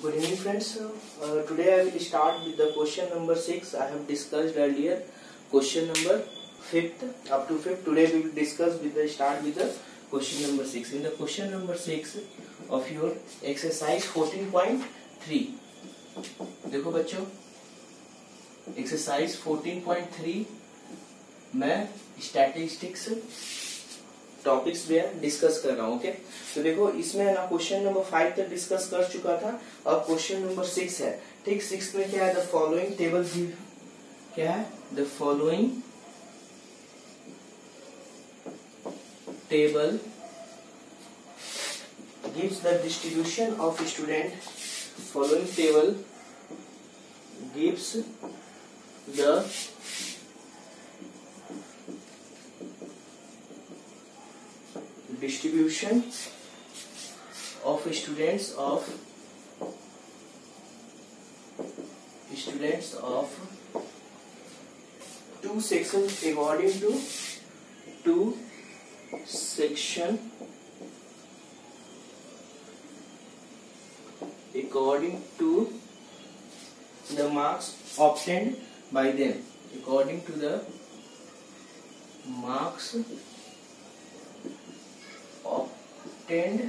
Good evening, friends. Today I will start with the question number 6. I have discussed earlier question number 5th up to 5th. Today we will discuss with the question number 6. In the question number 6 of your exercise 14.3. देखो बच्चों, exercise 14.3 मैं statistics topics में discuss कर रहा हूँ. Okay, तो देखो इसमें ना क्वेश्चन नंबर 5 तक डिस्कस कर चुका था. अब क्वेश्चन नंबर 6 है. ठीक, 6 में क्या है? द फॉलोइंग टेबल क्या है? The following table gives the distribution of student. Following table gives the distribution of students of two sections according to the marks obtained by them. According to the marks obtained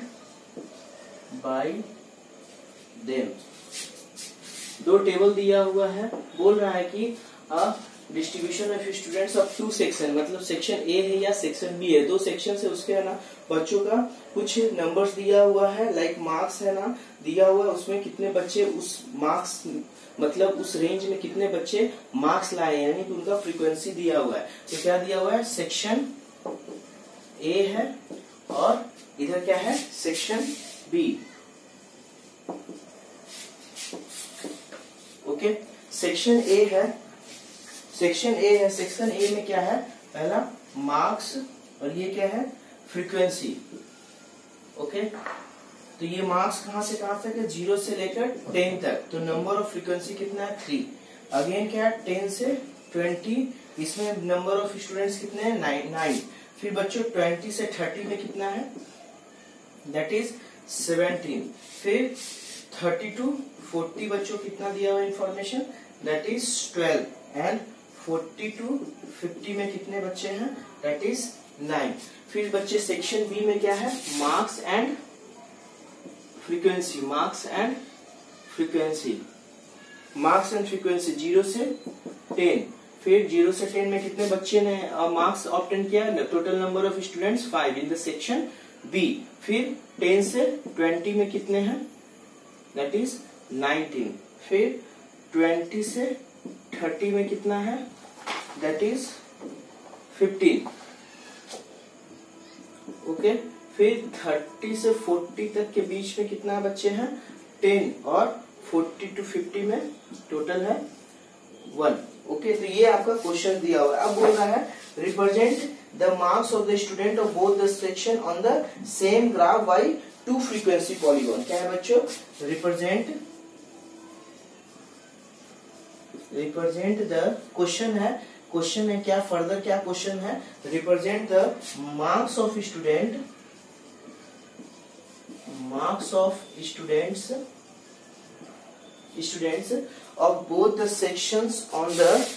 by them. दो table दिया हुआ है. बोल रहा है कि distribution of students of two section, मतलब section A है या सेक्शन बी है. दो सेक्शन से उसके है ना बच्चों का कुछ नंबर्स दिया हुआ है. लाइक मार्क्स है ना दिया हुआ है, उसमें कितने बच्चे उस मार्क्स मतलब उस रेंज में कितने बच्चे मार्क्स लाए, यानी कि उनका फ्रीक्वेंसी दिया हुआ है. तो क्या दिया हुआ है? सेक्शन ए है और इधर क्या है? Section B. Okay, section A है. सेक्शन ए में क्या है? पहला मार्क्स और ये क्या है? फ्रीक्वेंसी. ओके, तो ये मार्क्स कहां से कहां तक है? 0 से लेकर 10 तक. तो नंबर ऑफ फ्रीक्वेंसी कितना है? 3. अगेन क्या है? 10 से 20. इसमें नंबर ऑफ स्टूडेंट्स कितने हैं? 9. फिर बच्चों 20 से 30 में कितना है? That is 17. फिर 30 to 40 बच्चों कितना दिया हुआ information? That is 12. And 40 to 50 में कितने बच्चे हैं? That is 9. फिर बच्चे सेक्शन बी में क्या है? Marks and frequency. Marks and frequency 0 से 10. फिर 0 से 10 में कितने बच्चे ने मार्क्स ऑब्टेन किया? Total number of students 5 in the section B. फिर 10 से 20 में कितने हैं? That is 19. फिर 20 से 30 में कितना है? That is 15. ओके, फिर 30 से 40 तक के बीच में कितना बच्चे हैं? 10. और 40 to 50 में टोटल है 1. ओके, तो ये आपका क्वेश्चन दिया हुआ है. अब बोल रहा है represent the marks of the student of both the section on the same graph by 2 frequency polygon. क्या है बच्चों? रिप्रेजेंट द क्वेश्चन है क्या? फर्दर क्या क्वेश्चन है? Represent the marks of students of both the sections on the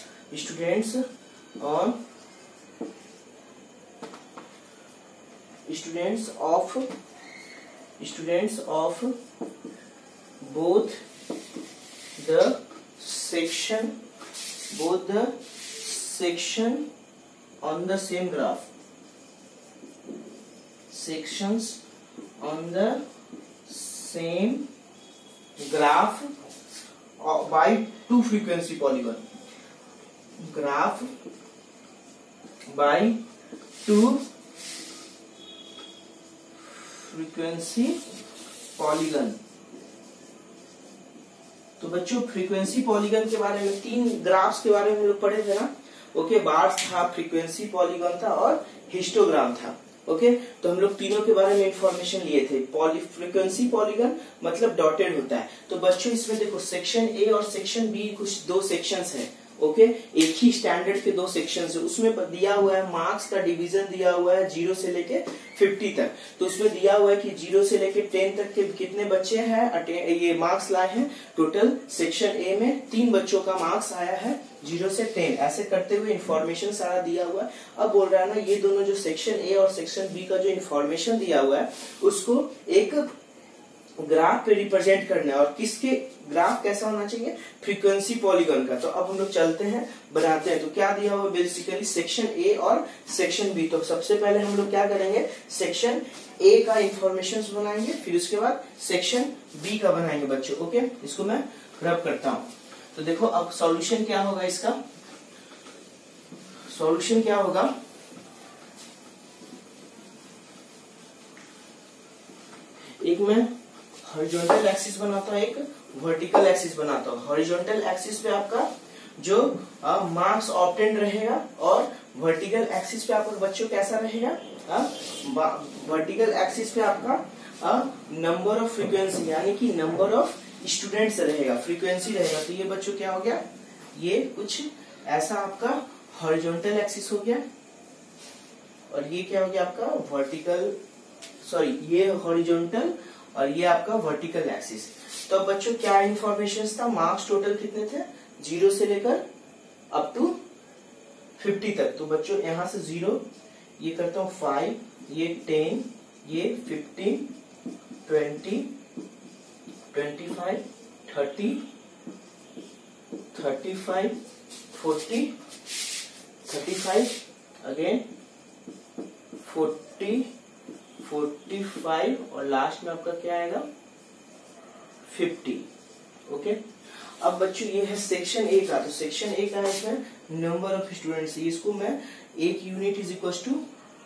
students of both the section on the same graph. Sections on the same graph by 2 frequency polygon. Graph by 2 frequency polygon. तो बच्चों frequency polygon के बारे में 3 graphs के बारे में हम लोग पढ़े थे ना. ओके, बार्स था, फ्रीक्वेंसी पॉलीगन था और हिस्टोग्राम था. ओके, तो हम लोग तीनों के बारे में इंफॉर्मेशन लिए थे. फ्रीक्वेंसी पॉलीगन मतलब डॉटेड होता है. तो बच्चों इसमें देखो सेक्शन ए और सेक्शन बी कुछ 2 सेक्शंस है. ओके, एक ही स्टैंडर्ड के 2 सेक्शन है, उसमें दिया हुआ है मार्क्स का डिवीजन दिया हुआ है 0 से लेके 50 तक। तो उसमें दिया हुआ है कि 0 से लेके 10 तक के कितने बच्चे हैं ये मार्क्स लाए हैं। टोटल सेक्शन ए में 3 बच्चों का मार्क्स आया है 0 से 10, ऐसे करते हुए इन्फॉर्मेशन सारा दिया हुआ है। अब बोल रहा है ना, ये दोनों जो सेक्शन ए और सेक्शन बी का जो इन्फॉर्मेशन दिया हुआ है उसको एक ग्राफ पे रिप्रेजेंट करना है। और किसके ग्राफ कैसा होना चाहिए, फ्रीक्वेंसी पॉलीगॉन का। तो अब हम लोग चलते हैं बनाते हैं। तो क्या दिया हुआ बेसिकली सेक्शन ए और सेक्शन बी। तो सबसे पहले हम लोग क्या करेंगे, सेक्शन ए का इंफॉर्मेशन बनाएंगे, फिर उसके बाद सेक्शन बी का बनाएंगे बच्चों। ओके, इसको मैं रब करता हूं। तो देखो अब सॉल्यूशन क्या होगा, इसका सॉल्यूशन क्या होगा, एक मैं हॉरिजॉन्टल एक्सिस बनाता हूँ, एक वर्टिकल एक्सिस बनाता हूँ। हॉरिजॉन्टल एक्सिस पे आपका जो मार्क्स ऑब्टेन्ड रहेगा और वर्टिकल एक्सिस पे आपका बच्चों कैसा रहेगा, वर्टिकल एक्सिस पे आपका नंबर ऑफ फ्रीक्वेंसी यानी कि नंबर ऑफ स्टूडेंट्स रहेगा, फ्रीक्वेंसी रहेगा। तो ये बच्चों क्या हो गया, ये कुछ ऐसा आपका हॉरिजॉन्टल एक्सिस हो गया और ये क्या हो गया आपका वर्टिकल, सॉरी ये हॉरिजॉन्टल और ये आपका वर्टिकल एक्सिस। तो बच्चों क्या इंफॉर्मेशन था, मार्क्स टोटल कितने थे 0 से लेकर अप टू 50 तक। तो बच्चों यहां से 0, ये करता हूं 5, ये 10, ये 15, 20, 25, 30, 35, 40, 35 अगेन 40, 45 और लास्ट में आपका क्या आएगा 50। ओके, अब बच्चों ये है सेक्शन ए का। तो सेक्शन ए का है इसमें नंबर ऑफ स्टूडेंट्स, इसको मैं एक unit is equal to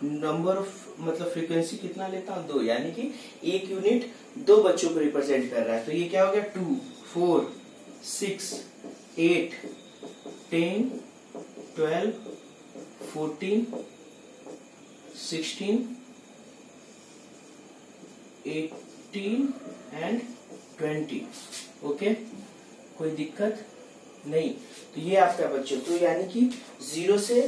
number of, मतलब फ्रीक्वेंसी कितना लेता हूं 2, यानी कि एक यूनिट 2 बच्चों को रिप्रेजेंट कर रहा है। तो ये क्या हो गया 2, 4, 6, 8, 10, 12, 14, 16, 18 एंड 20। ओके, कोई दिक्कत नहीं। तो ये आपका बच्चों, तो यानी कि 0 से,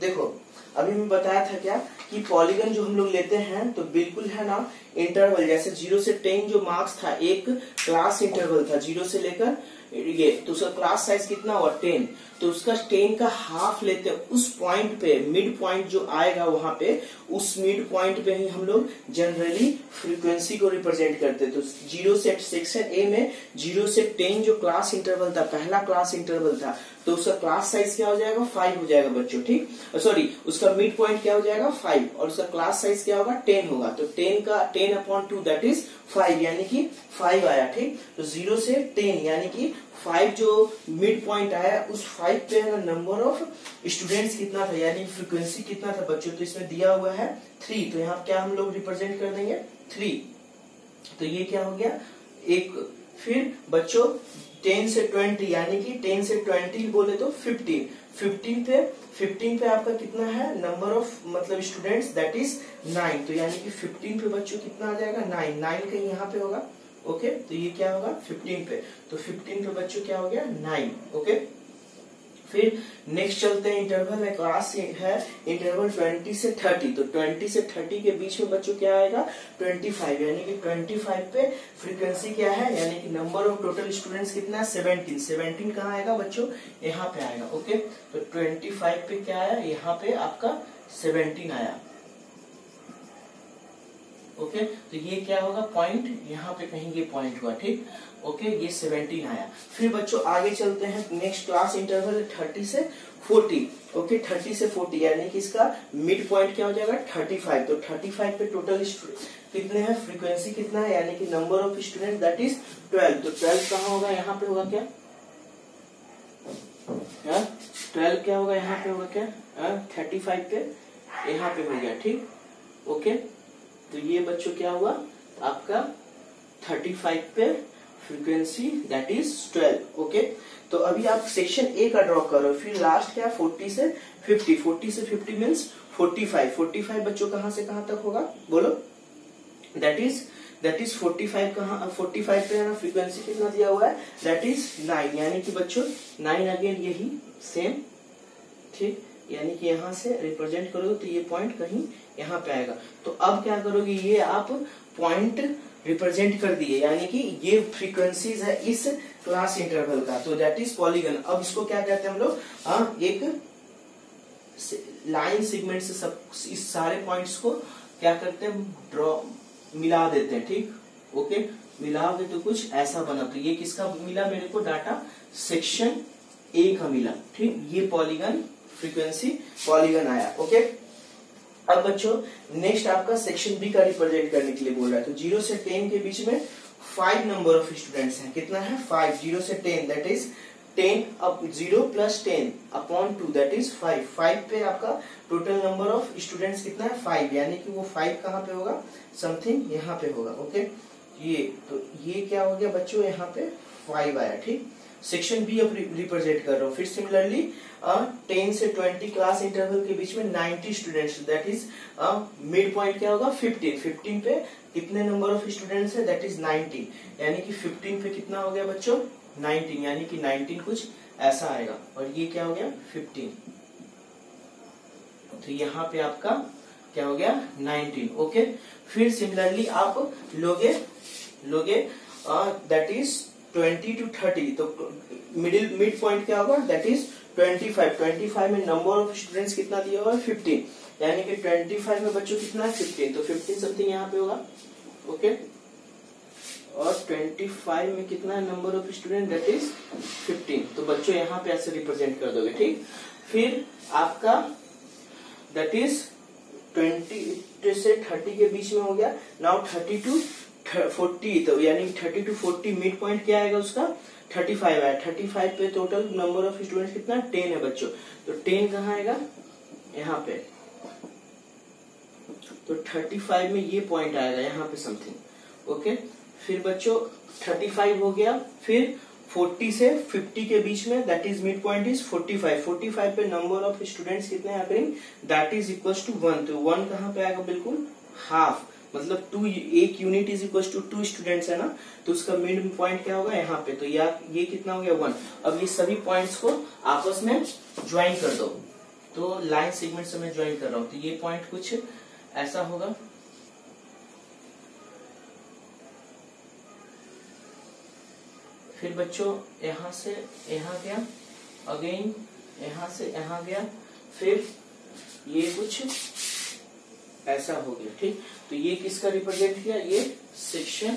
देखो अभी मैं बताया था क्या कि पॉलीगन जो हम लोग लेते हैं तो बिल्कुल है ना इंटरवल, जैसे 0 से 10 जो मार्क्स था एक क्लास इंटरवल था 0 से लेकर ये, तो उसका क्लास साइज कितना हुआ 10। तो उसका 10 का हाफ लेते हैं, उस पॉइंट पे मिड पॉइंट जो आएगा वहां पे, उस मिड पॉइंट पे ही हम लोग जनरली फ्रीक्वेंसी को रिप्रेजेंट करते हैं। तो 0 से सेक्शन ए में 0 से 10 जो क्लास इंटरवल था, पहला क्लास इंटरवल था, तो उसका क्लास साइज क्या हो जाएगा 5 हो जाएगा बच्चों, ठीक। सॉरी, उसका मिड पॉइंट क्या हो जाएगा 5 और उसका क्लास साइज क्या होगा 10 होगा। तो 10 का 10/2 दैट इज 5, यानी कि 5 आया, ठीक। तो 0 से 10 यानी कि 5 जो मिड पॉइंट आया, उस 5 पे है ना नंबर ऑफ स्टूडेंट्स कितना था, यानी फ्रीक्वेंसी कितना था बच्चों। तो इसमें दिया हुआ है 3, तो यहाँ क्या हम लोग रिप्रेजेंट कर देंगे 3। तो ये क्या हो गया एक। फिर बच्चों 10 से 20 यानी कि 10 से 20 बोले तो 15 पे आपका कितना है नंबर ऑफ, मतलब स्टूडेंट्स दैट इज 9। तो यानी कि 15 पे बच्चों कितना आ जाएगा 9 कहीं यहाँ पे होगा। ओके, तो ये क्या होगा 15 पे, तो 15 पे बच्चों क्या हो गया 9। ओके, फिर नेक्स्ट चलते हैं, इंटरवल है क्लास है इंटरवल 20 से 30। तो 20 से 30 के बीच में बच्चों क्या आएगा 25, यानी कि 25 पे फ्रीक्वेंसी क्या है, यानी कि नंबर ऑफ टोटल स्टूडेंट्स कितना है 17 कहाँ आएगा बच्चों, यहाँ पे आएगा। ओके, तो 25 पे क्या आया, यहाँ पे आपका 17 आया। ओके, तो ये क्या होगा पॉइंट, यहाँ पे कहीं ये पॉइंट हुआ, ठीक। ओके, ये 17 आया। फिर बच्चों आगे चलते हैं, नेक्स्ट क्लास इंटरवल 30 से 40। ओके, 30 से 40 यानी कि इसका मिड पॉइंट क्या हो जाएगा 35। तो 35 पे टोटल कितने हैं, फ्रीक्वेंसी कितना है, यानी कि number of student that is 12। तो 12 कहाँ होगा, यहाँ पे होगा क्या 12 क्या होगा, यहाँ पे होगा क्या 35 पे यहाँ पे हो गया, ठीक। ओके, तो ये बच्चों क्या हुआ आपका 35 पे फ्रीक्वेंसी दैट इज 12। ओके, तो अभी आप सेक्शन ए का ड्रॉ करो, फिर लास्ट क्या 40 से 50। 40 से 50 मीन्स 45 बच्चों कहां से कहां तक होगा बोलो, दैट इज दैट इज 45 कहाँ 45 पे है ना फ्रीक्वेंसी कितना दिया हुआ है दैट इज 9, यानी कि बच्चों 9 अगेन यही सेम, ठीक, यानी कि यहाँ से रिप्रेजेंट करोगे तो ये पॉइंट कहीं यहाँ पे आएगा। तो अब क्या करोगे, ये आप पॉइंट रिप्रेजेंट कर दिए, यानी कि ये फ्रीक्वेंसीज है इस क्लास इंटरवल का, तो दैट इज पॉलीगन। अब इसको क्या कहते हैं हम लोग, एक लाइन सेगमेंट से सब इस सारे पॉइंट्स को क्या करते हैं, ड्रॉ मिला देते हैं, ठीक, ओके, मिलाओगे तो कुछ ऐसा बना। तो ये किसका मिला मेरे को डाटा, सेक्शन ए का मिला, ठीक, ये पॉलीगन फ्रीक्वेंसी पॉलीगन आया, ओके। अब बच्चों नेक्स्ट आपका सेक्शन बी का रिप्रेजेंट करने के लिए बोल रहा है, तो 0 से 10 के बीच में 5 नंबर ऑफ स्टूडेंट्स हैं, कितना है 5, 0 से 10 दैट इज 10 अब 0 प्लस 10 अपॉन 2 दैट इज 5, 5 पे आपका टोटल नंबर ऑफ स्टूडेंट्स कितना है 5, यानी कि वो 5 कहाँ पे होगा, समथिंग यहाँ पे होगा, ओके। ये तो ये क्या हो गया बच्चों, यहाँ पे 5 आया, ठीक। सेक्शन बी अब रिप्रेजेंट कर रहा हूँ। फिर सिमिलरली 10 से 20 क्लास इंटरवल के बीच में 90 students, that is mid point क्या होगा 15, 15 पे कितने नंबर ऑफ स्टूडेंट्स है दैट इज 19, यानी कि 15 पे कितना हो गया बच्चों 19, यानी कि 19 कुछ ऐसा आएगा, और ये क्या हो गया 15, तो यहाँ पे आपका क्या हो गया 19, ओके। फिर सिमिलरली आप लोगे दैट इज 20 to 30, तो मिड पॉइंट क्या होगा दैट इज 25 में नंबर ऑफ स्टूडेंट्स कितना दिया हुआ है 15, यानी कि 25 में बच्चों कितना है 15, तो 15 समथिंग यहाँ पे होगा, ओके। और 25 में कितना है number of student that is 15, तो बच्चों यहाँ पे ऐसे रिप्रेजेंट कर दोगे, ठीक। फिर आपका दैट इज 20 से 30 के बीच में हो गया, नाउ 30 to 40, तो यानी 30 to 40 मिड पॉइंट क्या आएगा उसका 35 आया, 35 पे टोटल नंबर ऑफ स्टूडेंट्स कितना 10 है बच्चों, तो 10 कहाँ आएगा यहाँ पे, तो 35 में ये पॉइंट आएगा यहाँ पे समथिंग, ओके। फिर बच्चों 35 हो गया, फिर 40 से 50 के बीच में that is mid point is 45, 45 पे नंबर ऑफ स्टूडेंट्स कितने आ करेंगे दैट इज इक्वल टू 1, तो 1 कहाँ पे आएगा बिल्कुल हाफ, मतलब 2, एक unit is equal to 2 students है ना, तो उसका मिड पॉइंट क्या होगा यहाँ पे, तो ये कितना हो गया 1। अब ये सभी पॉइंट्स को आपस में ज्वाइन कर दो, तो लाइन सेगमेंट से मैं ज्वाइन कर रहा हूं, तो ये पॉइंट कुछ ऐसा होगा, फिर बच्चों यहां से यहां गया, अगेन यहां से यहां गया, फिर ये कुछ ऐसा हो गया, ठीक। तो ये किसका रिप्रेजेंट किया, ये सेक्शन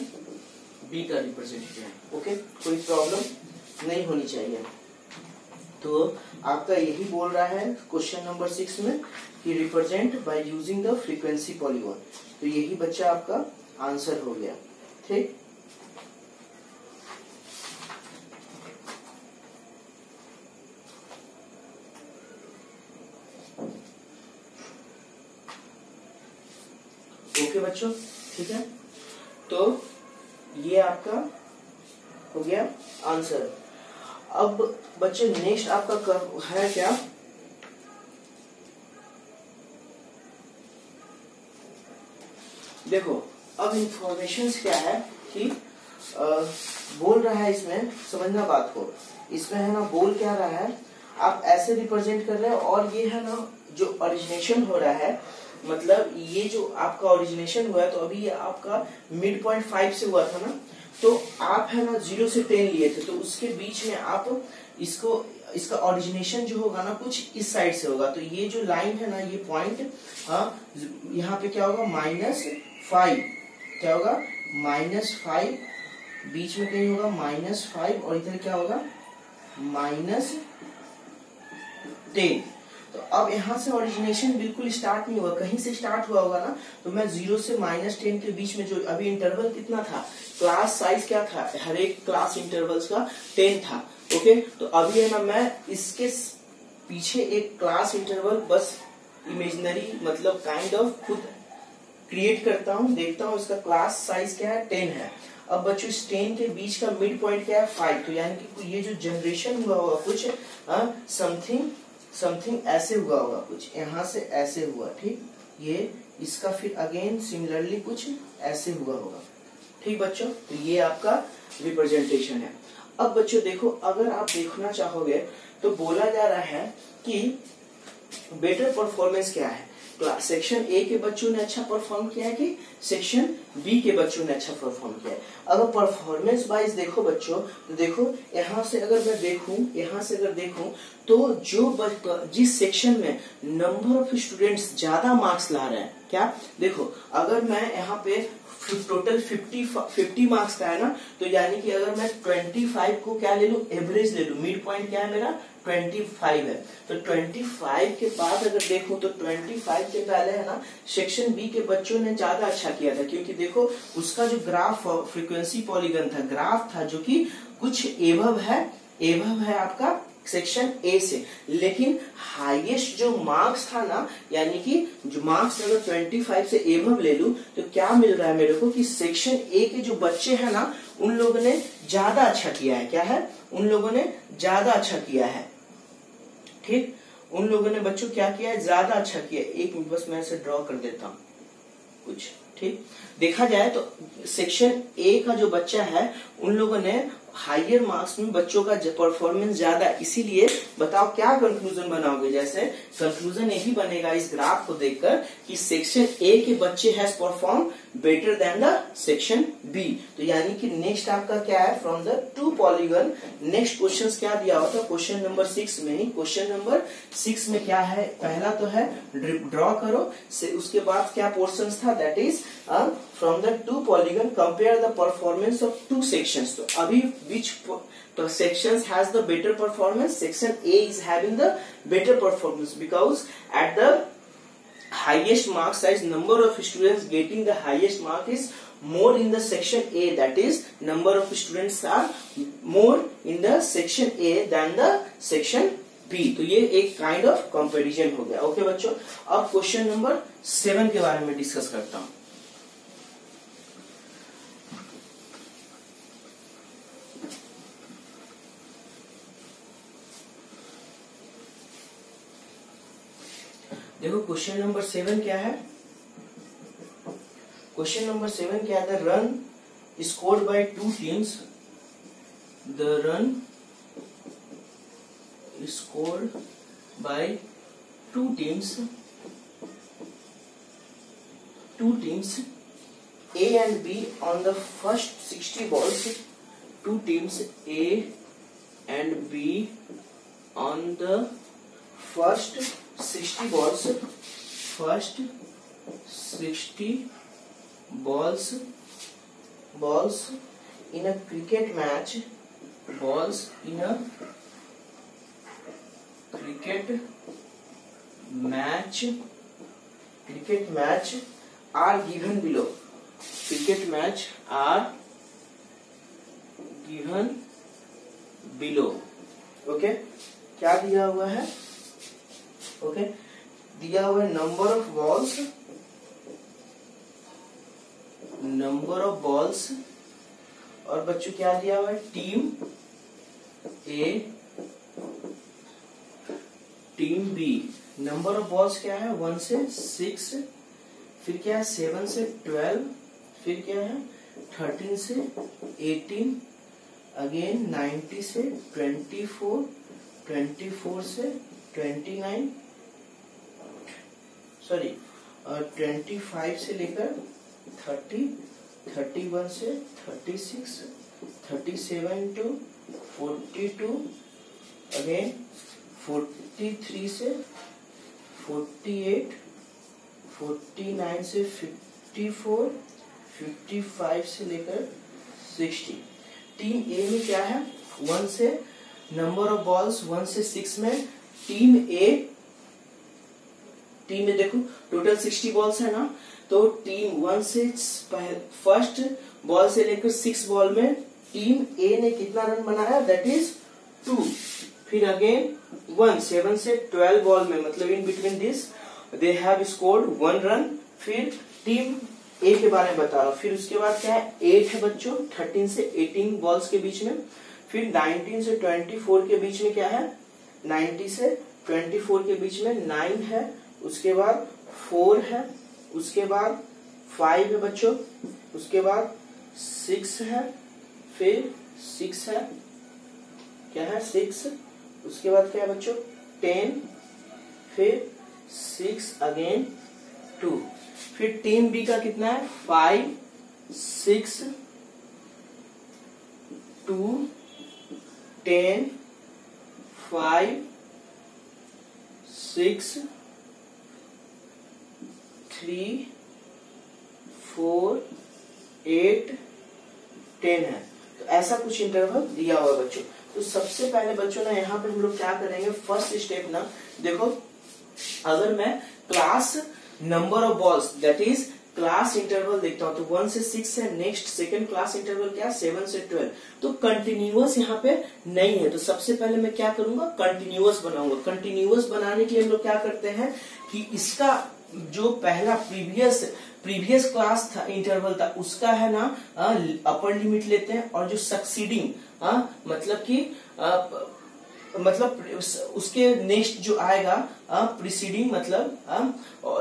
बी का रिप्रेजेंट किया, ओके, कोई प्रॉब्लम नहीं होनी चाहिए। तो आपका यही बोल रहा है क्वेश्चन नंबर 6 में कि represent by using the frequency polygon, तो यही बच्चा आपका आंसर हो गया, ठीक। ओके बच्चों, ठीक है, तो ये आपका हो गया आंसर। अब बच्चों नेक्स्ट आपका है क्या, देखो अब इंफॉर्मेशन क्या है कि बोल रहा है, इसमें समझना बात को, इसमें है ना बोल क्या रहा है, आप ऐसे रिप्रेजेंट कर रहे हो, और ये है ना जो ओरिजिनेशन हो रहा है, मतलब ये जो आपका ओरिजिनेशन हुआ है, तो अभी ये आपका मिड पॉइंट 5 से हुआ था ना, तो आप है ना 0 से 10 लिए थे, तो उसके बीच में आप इसका ओरिजिनेशन जो होगा ना कुछ इस साइड से होगा, तो ये जो लाइन है ना ये पॉइंट यहाँ पे क्या होगा -5, क्या होगा -5, बीच में कहीं होगा -5, और इधर क्या होगा -10। तो अब यहाँ से ओरिजिनेशन बिल्कुल स्टार्ट नहीं हुआ, कहीं से स्टार्ट हुआ होगा ना, तो मैं 0 से -10 के बीच में जो अभी इंटरवल कितना था, क्लास साइज क्या था, हर एक क्लास इंटरवल्स का 10 था, ओके। तो अभी है ना मैं इसके पीछे एक क्लास इंटरवल बस इमेजिनरी मतलब काइंड ऑफ खुद क्रिएट करता हूँ, देखता हूँ इसका क्लास साइज क्या है 10 है। अब बच्चों इस 10 के बीच का मिड पॉइंट क्या है 5, तो यानी कि ये जो जनरेशन हुआ होगा कुछ समथिंग ऐसे हुआ होगा, कुछ यहाँ से ऐसे हुआ, ठीक। ये इसका फिर अगेन सिमिलरली कुछ ऐसे हुआ होगा, ठीक बच्चों, तो ये आपका रिप्रेजेंटेशन है। अब बच्चों देखो, अगर आप देखना चाहोगे तो बोला जा रहा है कि बेटर परफॉर्मेंस क्या है, क्लास सेक्शन ए के बच्चों ने अच्छा परफॉर्म किया है कि सेक्शन बी के बच्चों ने अच्छा परफॉर्म किया है। अगर परफॉर्मेंस वाइज देखो बच्चों, तो देखो यहाँ से अगर मैं देखूं, यहाँ से अगर देखूं तो जो जिस सेक्शन में नंबर ऑफ स्टूडेंट्स ज्यादा मार्क्स ला रहे हैं, क्या देखो, अगर मैं यहाँ पे टोटल 50 मार्क्स का है ना, तो यानी कि अगर मैं 25 को क्या ले लूं, एवरेज ले लूं, मिड पॉइंट क्या है मेरा 25 है, तो 25 के बाद अगर देखो तो 25 के पहले है ना सेक्शन बी के बच्चों ने ज्यादा अच्छा किया था, क्योंकि देखो उसका जो ग्राफ फ्रीक्वेंसी पॉलीगन था, ग्राफ था जो कि कुछ एवब है आपका सेक्शन ए से, लेकिन हाईएस्ट जो मार्क्स था ना, यानी कि जो मार्क्स अगर 25 से एवब ले लूं तो क्या मिल रहा है मेरे को कि सेक्शन ए के जो बच्चे हैं ना, उन लोगों ने ज्यादा अच्छा किया है। क्या है, उन लोगों ने ज्यादा अच्छा किया है। ठीक, उन लोगों ने बच्चों क्या किया है, ज्यादा अच्छा किया है। एक मिनट बस मैं इसे ड्रॉ कर देता हूं कुछ। ठीक, देखा जाए तो सेक्शन ए का जो बच्चा है, उन लोगों ने हायर मार्क्स में बच्चों का परफॉर्मेंस ज्यादा, इसीलिए बताओ क्या कंक्लूजन बनाओगे। जैसे कंक्लूजन यही बनेगा इस ग्राफ को देखकर कि सेक्शन ए के बच्चे has perform better than the section B. तो यानी कि नेक्स्ट आपका क्या है, from the two polygon next question क्या दिया हुआ था, क्वेश्चन नंबर 6 में ही। क्वेश्चन नंबर 6 में क्या है, पहला तो है ड्रॉ करो, से उसके बाद क्या पोर्शन था, that is from the two polygon compare the performance of two sections. तो अभी which sections has the better performance, section A is having the better performance because at the highest mark size, number of students getting the highest mark is more in the section A, that is number of students are more in the section A than the section B। तो ये एक kind of comparison हो गया। Okay बच्चों, अब question number 7 के बारे में डिस्कस करता हूं। देखो क्वेश्चन नंबर 7 क्या है, क्वेश्चन नंबर 7 क्या है, the run scored by two teams, the run scored by two teams A and B on the first 60 balls, two teams A and B on the first 60 balls, first 60 balls in a cricket match, balls in a cricket match are given below, cricket match are given below। Okay, क्या दिया हुआ है, okay दिया हुआ है number of balls, और बच्चों क्या दिया हुआ है, team A team B. Number of balls क्या है, 1 से 6, फिर क्या है 7 से 12, फिर क्या है 13 से 18, अगेन 90 से 24, 24 से 29, सॉरी 25 से लेकर 30, 31 से 36, 37 टू 42, अगेन 43 से 48, 49 से 54, 55 से लेकर 60। टीम ए में क्या है, 1 से नंबर ऑफ बॉल्स 1 से 6 में टीम में देखो टोटल 60 बॉल्स है ना, तो टीम 1 से फर्स्ट बॉल से लेकर 6 बॉल में टीम ए ने कितना रन बनाया, दैट इज 2। फिर अगेन 1 7 से 12 बॉल में, मतलब in between this they have scored 1 run. फिर टीम ए के बारे में बता रहा हूं। फिर उसके बाद क्या है, 8 है बच्चों 13 से 18 बॉल्स के बीच में। फिर 19 से 24 के बीच में क्या है, 90 से 24 के बीच में 9 है, उसके बाद 4 है, उसके बाद 5 है बच्चों, उसके बाद 6 है, फिर 6 है, क्या है 6, उसके बाद क्या है बच्चों 10, फिर 6 अगेन 2, फिर 10b का कितना है 5, 6, 2, 10, 5, 6, 3, 4, 8, 10 है। तो ऐसा कुछ इंटरवल दिया हुआ बच्चों। तो सबसे पहले बच्चों ना यहाँ पे हम लोग क्या करेंगे, फर्स्ट स्टेप ना देखो, अगर मैं class number of balls that is class interval देखता हूं तो 1 से 6 है, नेक्स्ट सेकंड क्लास इंटरवल क्या 7 से 12, तो कंटिन्यूअस यहाँ पे नहीं है। तो सबसे पहले मैं क्या करूंगा, कंटिन्यूअस बनाऊंगा। कंटिन्यूअस बनाने के लिए हम लोग क्या करते हैं कि इसका जो पहला प्रीवियस क्लास था इंटरवल था उसका है ना अपर लिमिट लेते हैं, और जो सक्सीडिंग मतलब उसके नेक्स्ट जो आएगा प्रीसीडिंग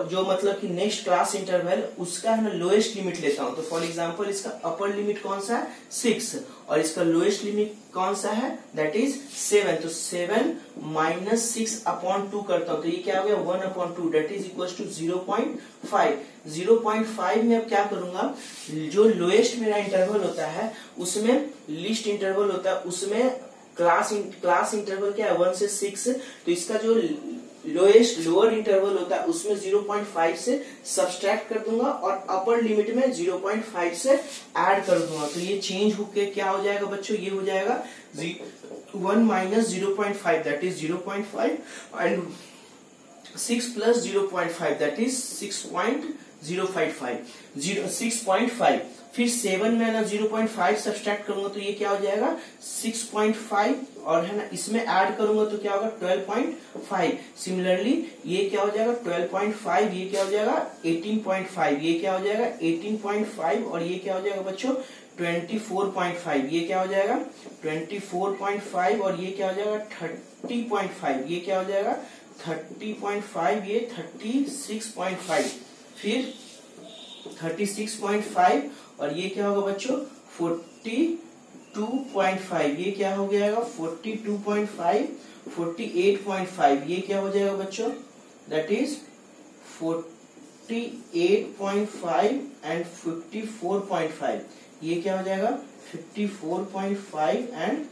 जो कि नेक्स्ट क्लास इंटरवल उसका है ना लोएस्ट लिमिट लेता हूं। तो फॉर एग्जांपल इसका अपर लिमिट कौन सा है 6 और इसका लोएस्ट लिमिट कौन सा है दैट इज 7। तो 7 माइनस 6 अपॉन 2 करता हूं तो ये क्या हो गया 1 upon 2 that is equal to 0.5। 0.5 में अब क्या करूंगा, जो लोएस्ट मेरा इंटरवल होता है उसमें लीस्ट इंटरवल होता है, उसमें क्लास इंटरवल क्या है 1 से 6, तो इसका जो लोअर इंटरवल होता है उसमें 0.5 से सब्सट्रैक्ट कर दूंगा और अपर लिमिट में 0.5 से ऐड कर दूंगा। तो ये चेंज होके क्या हो जाएगा बच्चों, ये हो जाएगा 1 minus 0.5 that is 0.5 and 6 plus 0.5 that is 6.5, फिर 7 में ना 0.5 सब्सट्रैक्ट करूंगा तो ये क्या हो जाएगा 6.5 और है ना इसमें ऐड करूंगा तो क्या होगा 12.5। सिमिलरली ये क्या हो जाएगा 12.5, ये क्या हो जाएगा 18.5, ये क्या हो जाएगा 18.5 और ये क्या हो जाएगा बच्चों 24.5, ये क्या हो जाएगा 24.5 और ये क्या हो जाएगा 30.5, ये क्या हो जाएगा 30.5, ये 36.5, फिर 36.5 और ये क्या होगा बच्चों 42.5, ये क्या हो जाएगा 42.5, 48.5, ये क्या हो जाएगा बच्चों दैट इज 48.5 एंड 54.5, ये क्या हो जाएगा 54.5 एंड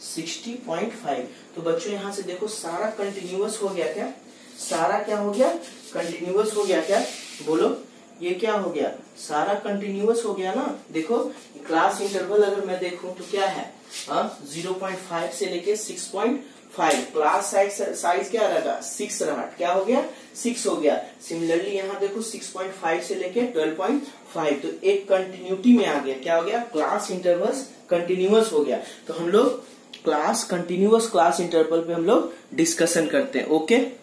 60.5। तो बच्चों यहाँ से देखो सारा कंटिन्यूअस हो गया क्या, सारा क्या हो गया कंटिन्यूअस हो गया क्या, बोलो ये क्या हो गया सारा कंटिन्यूअस हो गया ना। देखो क्लास इंटरवल अगर मैं देखूं तो क्या है 0.5 से लेके 6.5, क्लास साइज क्या रहा 6 रहा, क्या हो गया 6 हो गया। सिमिलरली यहाँ देखो 6.5 से लेके 12.5, तो एक कंटिन्यूटी में आ गया, क्या हो गया क्लास इंटरवल कंटिन्यूअस हो गया। तो हम लोग कंटिन्यूअस क्लास इंटरवल पे हम लोग डिस्कशन करते हैं। ओके।